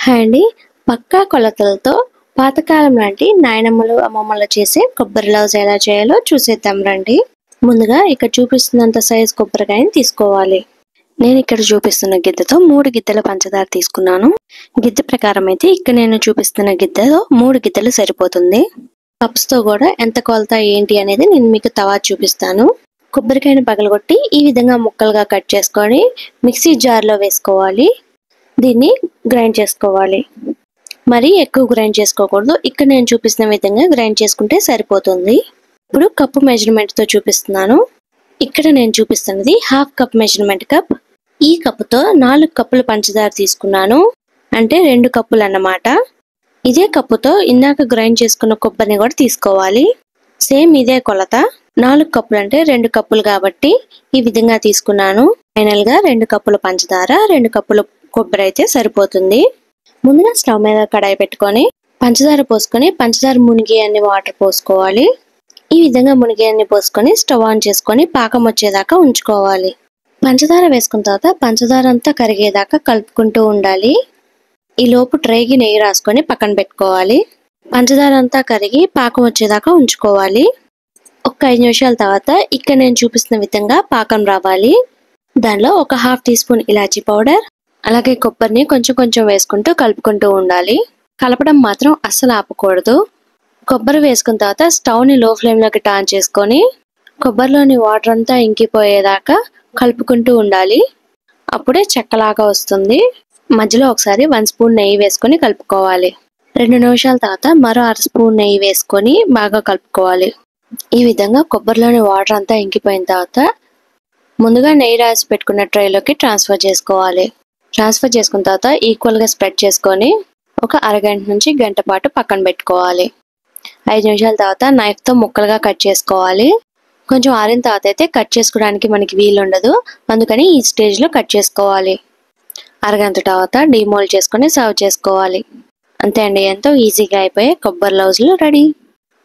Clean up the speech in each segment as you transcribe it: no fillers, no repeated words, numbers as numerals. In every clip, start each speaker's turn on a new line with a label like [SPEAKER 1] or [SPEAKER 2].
[SPEAKER 1] Hi అండి. పక్కా కొలతలతో పాతకాలం నాటి నాయనమ్మలు, అమ్మమ్మలు చేసే కొబ్బరి లౌజ్ ఎలా చేయాలో చూసేద్దాం రండి. ముందుగా ఇక్కడ చూపిస్తున్నంత సైజు కొబ్బరికాయని తీసుకోవాలి. నేను ఇక్కడ చూపిస్తున్న గిద్దతో 3 గిద్దల పంచదార తీసుకున్నాను. గిద్ద ప్రకారం అయితే ఇక్కడ నేను చూపిస్తున్న గిద్దలో 3 గిద్దలు సరిపోతుంది. కప్స్తో కూడా ఎంత కొలత ఏంటి అనేది నేను మీకు తవా చూపిస్తాను. కొబ్బరికాయని పగలగొట్టి ఈ విధంగా ముక్కలుగా కట్ చేసుకొని మిక్సీ జార్లో వేసుకోవాలి. దీన్ని గ్రైండ్ చేసుకోవాలి. మరి ఎక్కువ గ్రైండ్ చేసుకోకూడదు. ఇక్కడ నేను చూపిస్తున్న విధంగా గ్రైండ్ చేసుకుంటే సరిపోతుంది. ఇప్పుడు కప్పు మెజర్మెంట్తో చూపిస్తున్నాను. ఇక్కడ నేను చూపిస్తున్నది 1/2 కప్ మెజర్మెంట్ కప్. ఈ కప్పుతో 4 కప్పులు పంచదార తీసుకున్నాను, అంటే 2 కప్పులు అన్నమాట. ఇదే కప్పుతో ఇందాక గ్రైండ్ చేసుకున్న కొబ్బరిని కూడా తీసుకోవాలి. సేమ్ ఇదే కొలత. 4 కప్పులు అంటే 2 కప్పులు కాబట్టి ఈ విధంగా తీసుకున్నాను. ఫైనల్గా 2 కప్పుల పంచదార, 2 కప్పులు కొబ్బరి అయితే సరిపోతుంది. ముందుగా స్టవ్ మీద కడాయి పెట్టుకొని పంచదార పోసుకొని పంచదార మునిగే అన్ని వాటర్ పోసుకోవాలి. ఈ విధంగా మునిగే అన్ని పోసుకొని స్టవ్ ఆన్ చేసుకొని పాకం వచ్చేదాకా ఉంచుకోవాలి. పంచదార వేసుకున్న తర్వాత పంచదార అంతా కరిగేదాకా కలుపుకుంటూ ఉండాలి. ఈ లోపు ట్రేకి నెయ్యి రాసుకొని పక్కన పెట్టుకోవాలి. పంచదార అంతా కరిగి పాకం వచ్చేదాకా ఉంచుకోవాలి. ఒక 5 నిమిషాల తర్వాత ఇక్కడ నేను చూపిస్తున్న విధంగా పాకం రావాలి. దానిలో ఒక 1/2 టీ స్పూన్ ఇలాచీ పౌడర్, అలాగే కొబ్బరిని కొంచెం కొంచెం వేసుకుంటూ కలుపుకుంటూ ఉండాలి. కలపడం మాత్రం అస్సలు ఆపకూడదు. కొబ్బరి వేసుకున్న తర్వాత స్టవ్ని లో ఫ్లేమ్లోకి టర్న్ చేసుకొని కొబ్బరిలోని వాటర్ అంతా ఇంకిపోయేదాకా కలుపుకుంటూ ఉండాలి. అప్పుడే చెక్కలాగా వస్తుంది. మధ్యలో ఒకసారి 1 స్పూన్ నెయ్యి వేసుకొని కలుపుకోవాలి. 2 నిమిషాల తర్వాత మరో 1/2 స్పూన్ నెయ్యి వేసుకొని బాగా కలుపుకోవాలి. ఈ విధంగా కొబ్బరిలోని వాటర్ అంతా ఇంకిపోయిన తర్వాత ముందుగా నెయ్యి రాసి పెట్టుకున్న ట్రేలోకి ట్రాన్స్ఫర్ చేసుకోవాలి. ట్రాన్స్ఫర్ చేసుకున్న తర్వాత ఈక్వల్గా స్ప్రెడ్ చేసుకొని ఒక అరగంట నుంచి గంట పాటు పక్కన పెట్టుకోవాలి. 5 నిమిషాల తర్వాత నైఫ్తో ముక్కలుగా కట్ చేసుకోవాలి. కొంచెం ఆరిన తర్వాత అయితే కట్ చేసుకోవడానికి మనకి వీలు ఉండదు, అందుకని ఈ స్టేజ్లో కట్ చేసుకోవాలి. అరగంట తర్వాత డీమోల్డ్ చేసుకొని సర్వ్ చేసుకోవాలి. అంతే అండి, ఎంతో ఈజీగా అయిపోయే కొబ్బరి లౌజులు రెడీ.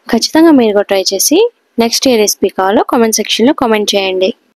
[SPEAKER 1] ఖచ్చితంగా మీరు కూడా ట్రై చేసి నెక్స్ట్ ఏ రెసిపీ కావాలో కామెంట్ సెక్షన్లో కామెంట్ చేయండి.